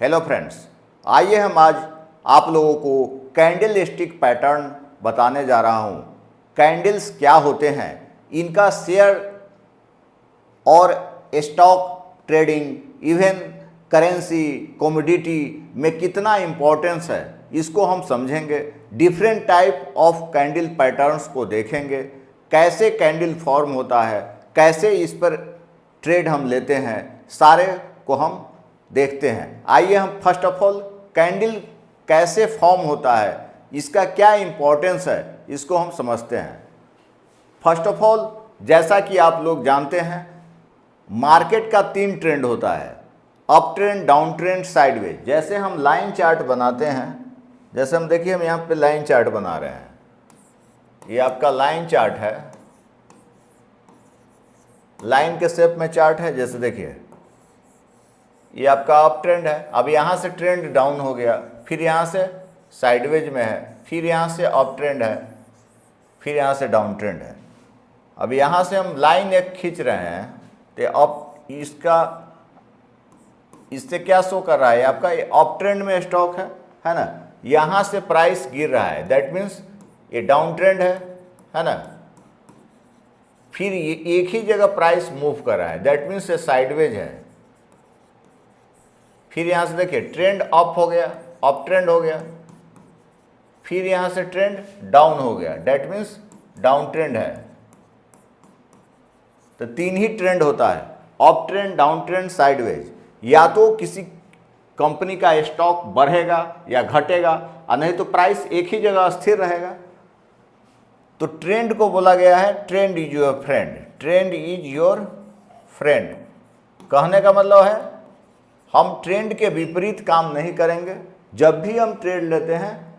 Hello friends, आइए हम आज आप लोगों को कैंडल स्टिक पैटर्न बताने जा रहा हूँ। कैंडल्स क्या होते हैं, इनका शेयर और stock trading, even currency, commodity में कितना इम्पोर्टेंस है, इसको हम समझेंगे। Different type of candle patterns को देखेंगे, कैसे कैंडल फॉर्म होता है, कैसे इस पर ट्रेड हम लेते हैं, सारे को हम देखते हैं। आइए हम फर्स्ट ऑफ ऑल कैंडल कैसे फॉर्म होता है, इसका क्या इम्पोर्टेंस है, इसको हम समझते हैं। फर्स्ट ऑफ ऑल, जैसा कि आप लोग जानते हैं, मार्केट का 3 ट्रेंड होता है, up trend, down trend, sideways. जैसे हम लाइन चार्ट बनाते हैं, जैसे हम देखिए हम यहाँ पे लाइन चार्ट बना रहे हैं, ये आपका लाइन चार्ट है, लाइन के शेप में चार्ट है। जैसे देखिए ये आपका अप ट्रेंड है, अब यहाँ से ट्रेंड डाउन हो गया, फिर यहाँ से साइडवेज में है, फिर यहाँ से अप ट्रेंड है, फिर यहाँ से डाउन ट्रेंड है। अब यहाँ से हम लाइन एक खींच रहे हैं, तो अब इससे क्या शो कर रहा है, आपका ये अप ट्रेंड में स्टॉक है ना। यहाँ से प्राइस गिर रहा है, दैट मीन्स ये डाउन ट्रेंड है ना। फिर ये एक ही जगह प्राइस मूव कर रहा है, दैट मीन्स ये साइडवेज है। फिर यहाँ से देखिए ट्रेंड अप हो गया, अप ट्रेंड हो गया, फिर यहाँ से ट्रेंड डाउन हो गया, दैट मीन्स डाउन ट्रेंड है। तो 3 ही ट्रेंड होता है, up trend, down trend, sideways. या तो किसी कंपनी का स्टॉक बढ़ेगा या घटेगा, और नहीं तो प्राइस एक ही जगह स्थिर रहेगा। तो ट्रेंड को बोला गया है trend is your friend, trend is your friend. कहने का मतलब है हम ट्रेंड के विपरीत काम नहीं करेंगे। जब भी हम ट्रेड लेते हैं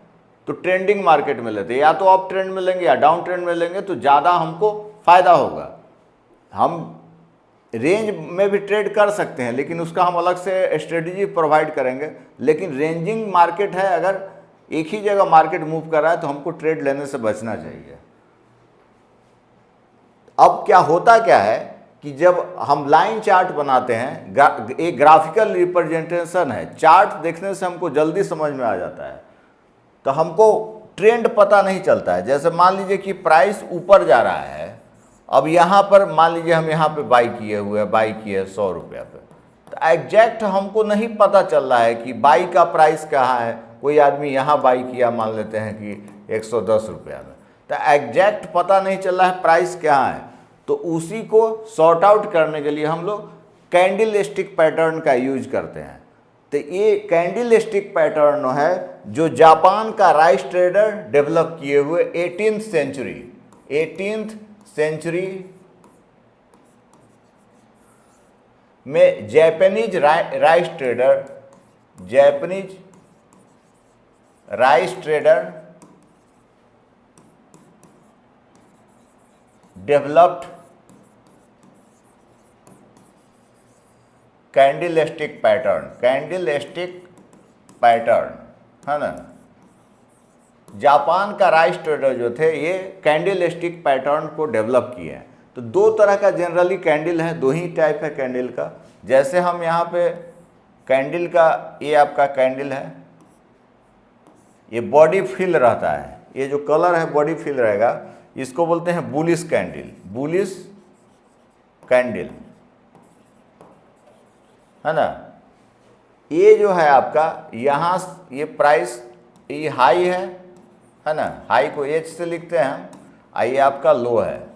तो ट्रेंडिंग मार्केट में लेते हैं, या तो अप ट्रेंड में लेंगे या डाउन ट्रेंड में लेंगे, तो ज़्यादा हमको फ़ायदा होगा। हम रेंज में भी ट्रेड कर सकते हैं, लेकिन उसका हम अलग से स्ट्रेटजी प्रोवाइड करेंगे। लेकिन रेंजिंग मार्केट है, अगर एक ही जगह मार्केट मूव कर रहा है तो हमको ट्रेड लेने से बचना चाहिए। अब क्या होता क्या है कि जब हम लाइन चार्ट बनाते हैं, एक ग्राफिकल रिप्रेजेंटेशन है, चार्ट देखने से हमको जल्दी समझ में आ जाता है, तो हमको ट्रेंड पता नहीं चलता है। जैसे मान लीजिए कि प्राइस ऊपर जा रहा है, अब यहाँ पर मान लीजिए हम यहाँ पे बाई किए हुए हैं, बाई किए 100 रुपये पे, तो एग्जैक्ट हमको नहीं पता चल रहा है कि बाई का प्राइस कहाँ है। कोई आदमी यहाँ बाई किया, मान लेते हैं कि 110 रुपया में, तो एग्जैक्ट पता नहीं चल रहा है प्राइस क्या है। तो उसी को सॉर्ट आउट करने के लिए हम लोग कैंडल स्टिक पैटर्न का यूज करते हैं। तो ये कैंडल स्टिक पैटर्न है जो जापान का राइस ट्रेडर डेवलप किए हुए 18th सेंचुरी में Japanese rice trader developed candle stick pattern है ना। जापान का राइस ट्रेडर जो थे, ये कैंडल स्टिक पैटर्न को डेवलप किए हैं। तो 2 तरह का जनरली कैंडल है, 2 ही टाइप है कैंडल का। जैसे हम यहाँ पे कैंडल का, ये आपका कैंडल है, ये बॉडी फिल रहता है, ये जो कलर है बॉडी फिल रहेगा, इसको बोलते हैं बुलिश कैंडल है ना। ये जो है आपका, यहाँ ये प्राइस, ये हाई है ना, हाई को H से लिखते हैं हम, ये आपका लो है,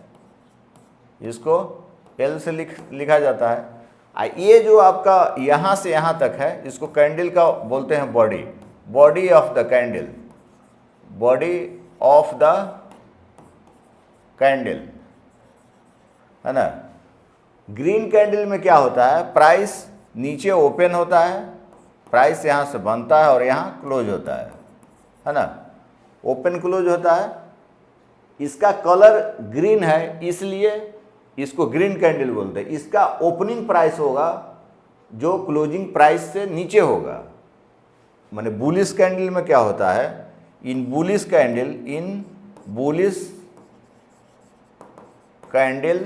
इसको L से लिखा जाता है। ये जो आपका यहाँ से यहाँ तक है, इसको कैंडल का बोलते हैं बॉडी ऑफ द कैंडल है ना। ग्रीन कैंडल में क्या होता है, प्राइस नीचे ओपन होता है, प्राइस यहाँ से बनता है और यहाँ क्लोज होता है ना, ओपन क्लोज होता है। इसका कलर ग्रीन है, इसलिए इसको ग्रीन कैंडल बोलते हैं। इसका ओपनिंग प्राइस होगा जो क्लोजिंग प्राइस से नीचे होगा। माने बुलिश कैंडल में क्या होता है, इन बुलिश कैंडल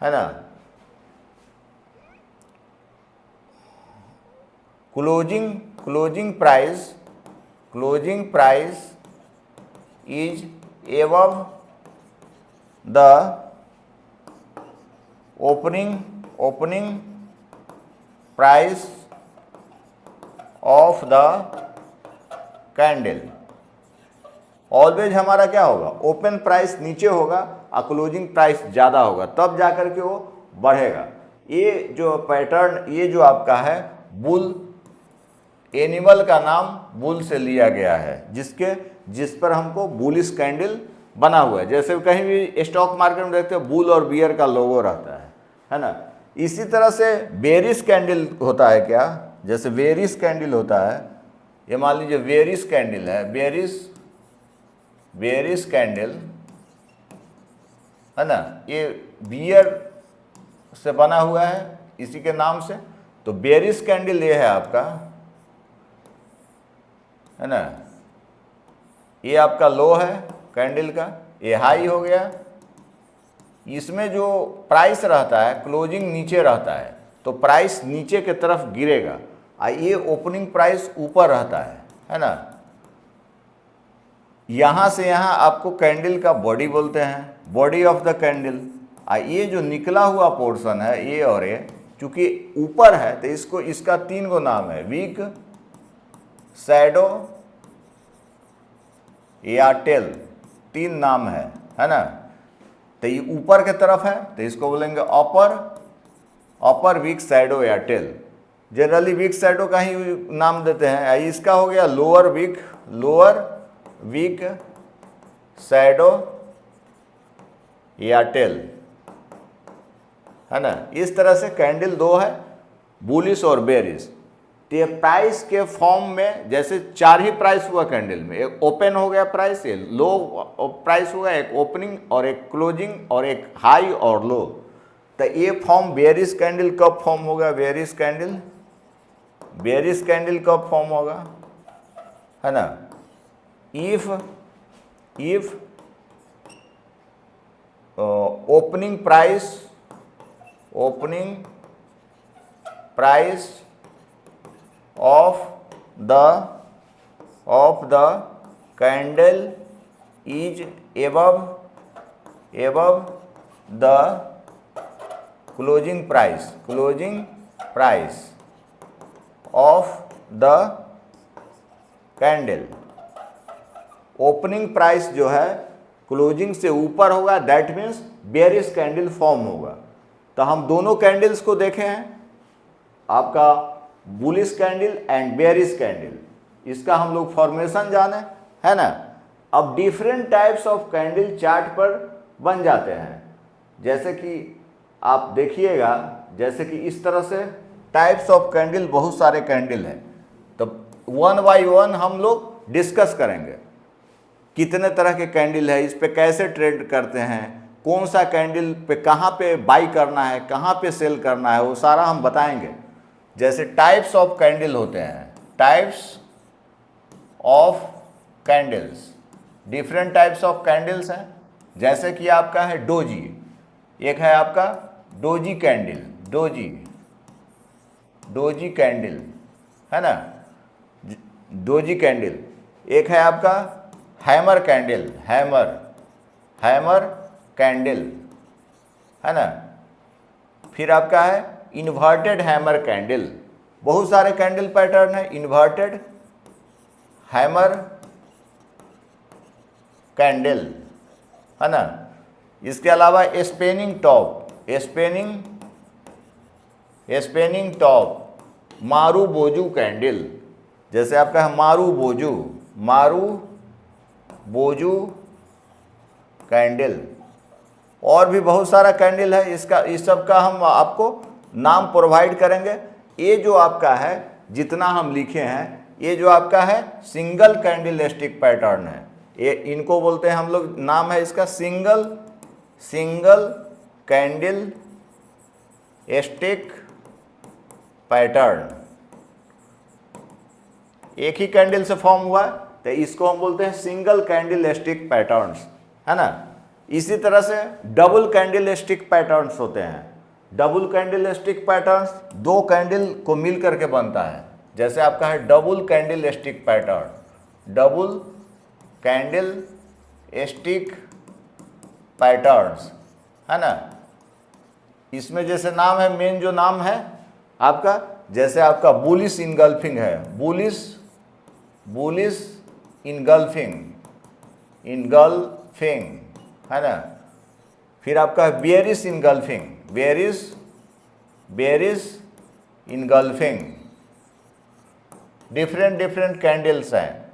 है ना, closing price is above the opening price of the candle. Always हमारा क्या होगा, ओपन प्राइस नीचे होगा और क्लोजिंग प्राइस ज़्यादा होगा, तब जाकर के वो बढ़ेगा। ये जो पैटर्न, ये जो आपका है बुल, एनिमल का नाम बुल से लिया गया है, जिस पर हमको बुलिश कैंडल बना हुआ है। जैसे कहीं भी स्टॉक मार्केट में देखते हो बुल और बियर का लोगो रहता है ना। इसी तरह से बेरिश कैंडल होता है क्या, जैसे बेरिश कैंडल होता है, ये मान लीजिए बेरिश कैंडल है, बेरिश कैंडल है ना, ये बियर से बना हुआ है इसी के नाम से। तो बेरिश कैंडल ये है आपका, है ना, ये आपका लो है कैंडल का, ये हाई हो गया। इसमें जो प्राइस रहता है क्लोजिंग नीचे रहता है, तो प्राइस नीचे के तरफ गिरेगा और ये ओपनिंग प्राइस ऊपर रहता है ना। यहाँ से यहाँ आपको कैंडल का बॉडी बोलते हैं, बॉडी ऑफ द कैंडल। ये जो निकला हुआ पोर्शन है ये और ये, चूंकि ऊपर है तो इसका 3 गो नाम है, विक, शैडो या टेल, 3 नाम है ना। तो ये ऊपर के तरफ है तो इसको बोलेंगे अपर विक, शैडो या टेल। जनरली विक शैडो का ही नाम देते हैं। इसका हो गया लोअर विक, शैडो या टेल, है ना। इस तरह से कैंडल 2 है, बुलिश और बेरिश। तो ये प्राइस के फॉर्म में जैसे 4 ही प्राइस हुआ कैंडल में, एक ओपन हो गया प्राइस, ये लो प्राइस हुआ, एक ओपनिंग और एक क्लोजिंग और एक हाई और लो। तो ये फॉर्म बेरिश कैंडल कब फॉर्म होगा, बेरिश कैंडल कब फॉर्म होगा, है ना। If opening price of the candle is above the closing price of the candle. Opening price जो है क्लोजिंग से ऊपर होगा, that means bearish candle form होगा। तो हम दोनों कैंडल्स को देखे हैं, आपका bullish candle and bearish candle, इसका हम लोग फॉर्मेशन जाने, है ना। अब different types of candle chart पर बन जाते हैं। जैसे कि आप देखिएगा, जैसे कि इस तरह से टाइप्स ऑफ कैंडल, बहुत सारे कैंडल हैं। तो 1 बाय 1 हम लोग डिस्कस करेंगे, कितने तरह के कैंडल है, इस पे कैसे ट्रेड करते हैं, कौन सा कैंडल पे कहाँ पे बाई करना है, कहाँ पे सेल करना है, वो सारा हम बताएंगे। जैसे टाइप्स ऑफ कैंडल होते हैं, types of candles, different types of candles हैं। जैसे कि आपका है डोजी, एक है आपका डोजी कैंडल, डोजी कैंडल, है ना, डोजी कैंडल। एक है आपका हैमर कैंडल, हैमर कैंडल, है ना। फिर आपका है इन्वर्टेड हैमर कैंडल। बहुत सारे कैंडल पैटर्न है, इन्वर्टेड हैमर कैंडल, है ना। इसके अलावा स्पेनिंग टॉप, मारू बोजू कैंडल। जैसे आपका है मारू बोजू कैंडल। और भी बहुत सारा कैंडल है, इस सब का हम आपको नाम प्रोवाइड करेंगे। ये जो आपका है, जितना हम लिखे हैं, ये जो आपका है सिंगल कैंडल स्टिक पैटर्न है। ये इनको बोलते हैं हम लोग, नाम है इसका सिंगल कैंडल स्टिक पैटर्न। एक ही कैंडल से फॉर्म हुआ है तो इसको हम बोलते हैं सिंगल कैंडल स्टिक पैटर्न्स, है ना। इसी तरह से डबल कैंडल स्टिक पैटर्न्स होते हैं। Double candle stick patterns 2 candle को मिल करके बनता है, जैसे आपका है double candle stick pattern, double candle stick patterns, है ना। इसमें जैसे नाम है, मेन जो नाम है आपका, जैसे आपका बुलिश इनगल्फिंग है, बुलिश इनगल्फिंग, है ना। फिर आपका बेयरिश इनगल्फिंग, डिफरेंट कैंडल्स हैं।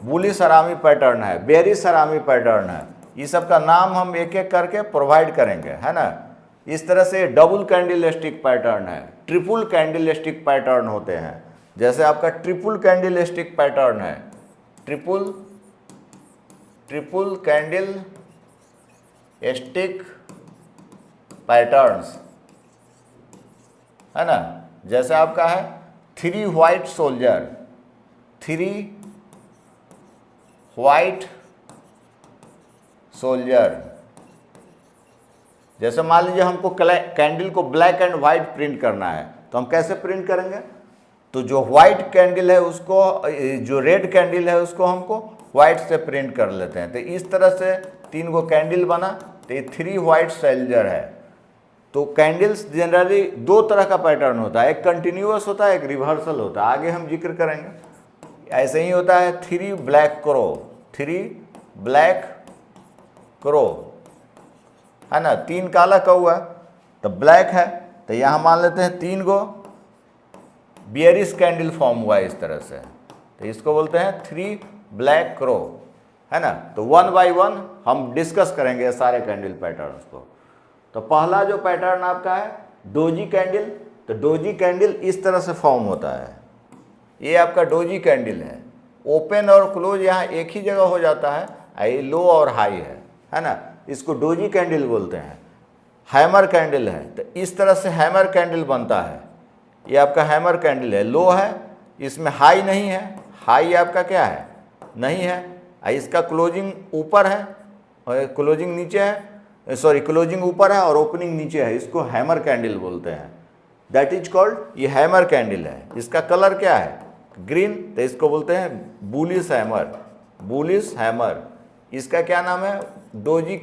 बुलिश हरामी पैटर्न है, बेयरिश हरामी पैटर्न है। ये सब का नाम हम एक एक करके प्रोवाइड करेंगे, है ना। इस तरह से डबल कैंडल स्टिक पैटर्न है, ट्रिपल कैंडल स्टिक पैटर्न होते हैं। जैसे आपका ट्रिपल कैंडल स्टिक पैटर्न है, ट्रिपल कैंडल स्टिक पैटर्न्स, है ना। जैसे आपका है 3 व्हाइट सोल्जर। जैसे मान लीजिए हमको कैंडल को ब्लैक एंड व्हाइट प्रिंट करना है, तो हम कैसे प्रिंट करेंगे? तो जो व्हाइट कैंडल है उसको, जो रेड कैंडल है उसको हमको व्हाइट से प्रिंट कर लेते हैं। तो इस तरह से 3 गो कैंडल बना, तो ये 3 व्हाइट सोल्जर है। तो कैंडल्स जनरली 2 तरह का पैटर्न होता है, एक कंटिन्यूअस होता है, एक रिवर्सल होता है, आगे हम जिक्र करेंगे। ऐसे ही होता है 3 ब्लैक क्रो, है ना। 3 काला कौआ तो ब्लैक है, तो यहाँ मान लेते हैं 3 गो बेयरिश कैंडल फॉर्म हुआ है इस तरह से, तो इसको बोलते हैं 3 ब्लैक क्रो, है ना। तो 1 बाय 1 हम डिस्कस करेंगे सारे कैंडल पैटर्न्स को। तो पहला जो पैटर्न आपका है डोजी कैंडल, तो डोजी कैंडल इस तरह से फॉर्म होता है। ये आपका डोजी कैंडल है, ओपन और क्लोज यहाँ एक ही जगह हो जाता है, ये लो और हाई है ना। इसको डोजी कैंडल बोलते हैं। हैमर कैंडल है, तो इस तरह से हैमर कैंडल बनता है। ये आपका हैमर कैंडल है, लो है, इसमें हाई नहीं है, हाई आपका क्या है, नहीं है। इसका क्लोजिंग ऊपर है और क्लोजिंग नीचे है, सॉरी क्लोजिंग ऊपर है और ओपनिंग नीचे है, इसको हैमर कैंडल बोलते हैं। दैट इज कॉल्ड, ये हैमर कैंडल है। इसका कलर क्या है, ग्रीन, तो इसको बोलते हैं बुलिश हैमर। इसका क्या नाम है, डोजी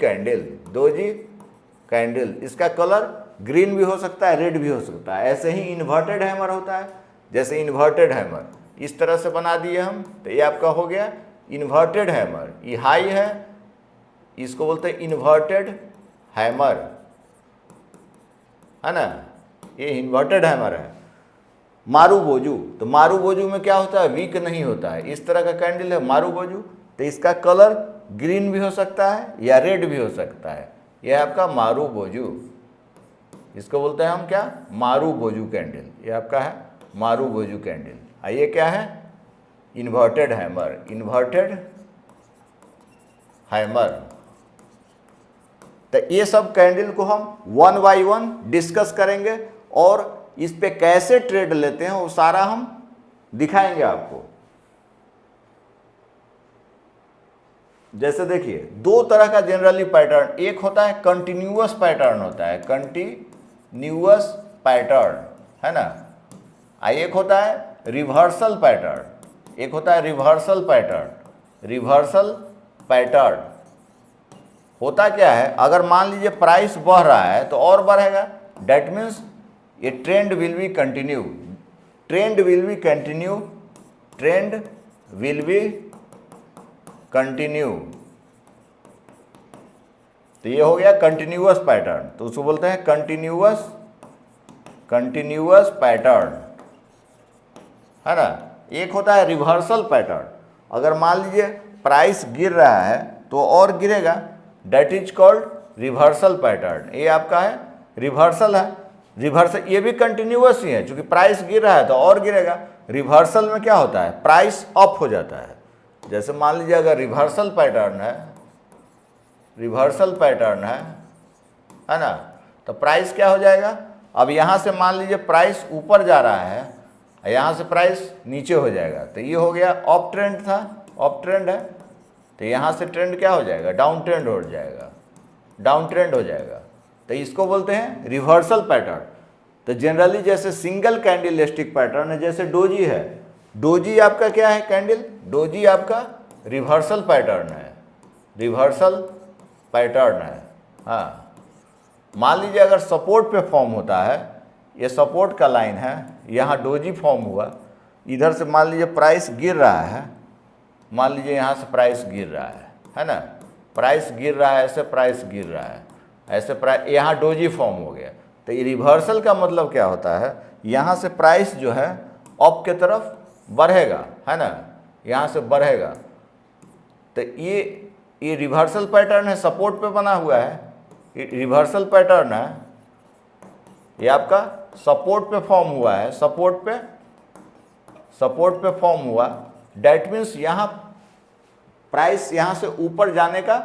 कैंडल। इसका कलर ग्रीन भी हो सकता है, रेड भी हो सकता है। ऐसे ही इन्वर्टेड हैमर होता है, जैसे इन्वर्टेड हैमर इस तरह से बना दिए हम, तो ये आपका हो गया इन्वर्टेड हैमर। ये हाई है, इसको बोलते हैं इन्वर्टेड हैमर, है ना। ये इन्वर्टेड हैमर है। मारूबोजू, तो मारूबोजू में क्या होता है, वीक नहीं होता है, इस तरह का कैंडल है मारूबोजू। तो इसका कलर ग्रीन भी हो सकता है या रेड भी हो सकता है। यह आपका मारूबोजू, इसको बोलते हैं हम क्या, मारूबोजू कैंडल। ये आपका है मारूबोजू कैंडल। ये क्या है, इन्वर्टेड हैमर। तो ये सब कैंडल को हम 1 बाय 1 डिस्कस करेंगे और इस पे कैसे ट्रेड लेते हैं वो सारा हम दिखाएंगे आपको। जैसे देखिए 2 तरह का जनरली पैटर्न, एक होता है कंटिन्यूअस पैटर्न होता है, कंटिन्यूअस पैटर्न, है ना। एक होता है रिवर्सल पैटर्न, एक होता है रिवर्सल पैटर्न। होता क्या है, अगर मान लीजिए प्राइस बढ़ रहा है तो और बढ़ेगा, दैट मीन्स ये ट्रेंड विल बी कंटिन्यू। तो ये हो गया कंटिन्यूअस पैटर्न, तो उसको बोलते हैं कंटिन्यूअस पैटर्न, है ना। एक होता है रिवर्सल पैटर्न, अगर मान लीजिए प्राइस गिर रहा है तो और गिरेगा, that is called reversal pattern. ये आपका है रिवर्सल है। रिवर्सल ये भी कंटिन्यूअस ही है, क्योंकि प्राइस गिर रहा है तो और गिरेगा। रिवर्सल में क्या होता है, प्राइस अप हो जाता है। जैसे मान लीजिए अगर रिवर्सल पैटर्न है ना, तो प्राइस क्या हो जाएगा, अब यहाँ से मान लीजिए प्राइस ऊपर जा रहा है, यहाँ से प्राइस नीचे हो जाएगा, तो ये हो गया अप ट्रेंड था, अप ट्रेंड है। तो यहाँ से ट्रेंड क्या हो जाएगा, डाउन ट्रेंड हो जाएगा। तो इसको बोलते हैं रिवर्सल पैटर्न। तो जनरली जैसे सिंगल कैंडल स्टिक पैटर्न है, जैसे डोजी है, डोजी आपका क्या है कैंडल, डोजी आपका रिवर्सल पैटर्न है, रिवर्सल पैटर्न है। हाँ, मान लीजिए अगर सपोर्ट पे फॉर्म होता है, ये सपोर्ट का लाइन है, यहाँ डोजी फॉर्म हुआ, इधर से मान लीजिए प्राइस गिर रहा है, मान लीजिए यहाँ से प्राइस गिर रहा है ना, प्राइस गिर रहा है, ऐसे प्राइस गिर रहा है, ऐसे प्राइस, यहाँ डोजी फॉर्म हो गया। तो ये रिवर्सल का मतलब क्या होता है, यहाँ से प्राइस जो है अप के तरफ बढ़ेगा, है ना, यहाँ से बढ़ेगा। तो ये रिवर्सल पैटर्न है, सपोर्ट पे बना हुआ है, रिवर्सल पैटर्न है, ये आपका सपोर्ट पे फॉर्म हुआ है, सपोर्ट पे फॉर्म हुआ। डैट मीन्स यहाँ प्राइस यहाँ से ऊपर जाने का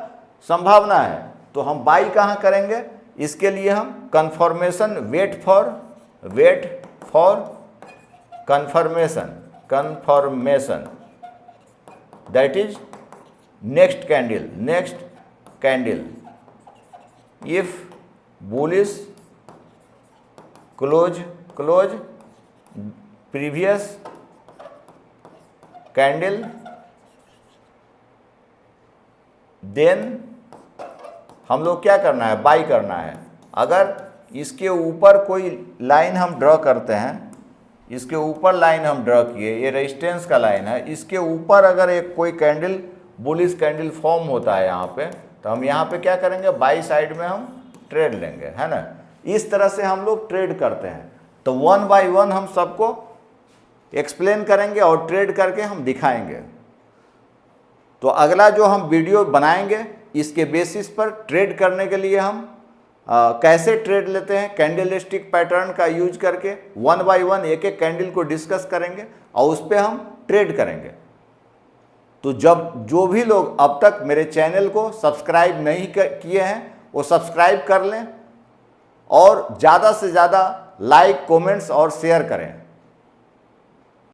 संभावना है, तो हम बाई कहाँ करेंगे, इसके लिए हम confirmation, wait for confirmation, that is next candle, if bullish close previous candle, then हम लोग क्या करना है, बाई करना है। अगर इसके ऊपर कोई लाइन हम ड्रॉ करते हैं, इसके ऊपर लाइन हम ड्रॉ किए, ये रेजिस्टेंस का लाइन है, इसके ऊपर अगर एक कोई कैंडल, बुलिश कैंडल फॉर्म होता है यहाँ पे, तो हम यहाँ पे क्या करेंगे, बाई साइड में हम ट्रेड लेंगे, है ना। इस तरह से हम लोग ट्रेड करते हैं। तो 1 बाय 1 हम सबको एक्सप्लेन करेंगे और ट्रेड करके हम दिखाएंगे। तो अगला जो हम वीडियो बनाएंगे, इसके बेसिस पर ट्रेड करने के लिए हम कैसे ट्रेड लेते हैं, कैंडल स्टिक पैटर्न का यूज करके 1 बाय 1 एक एक कैंडल को डिस्कस करेंगे और उस पर हम ट्रेड करेंगे। तो जो भी लोग अब तक मेरे चैनल को सब्सक्राइब नहीं किए हैं, वो सब्सक्राइब कर लें और ज़्यादा से ज़्यादा लाइक, कमेंट्स और शेयर करें।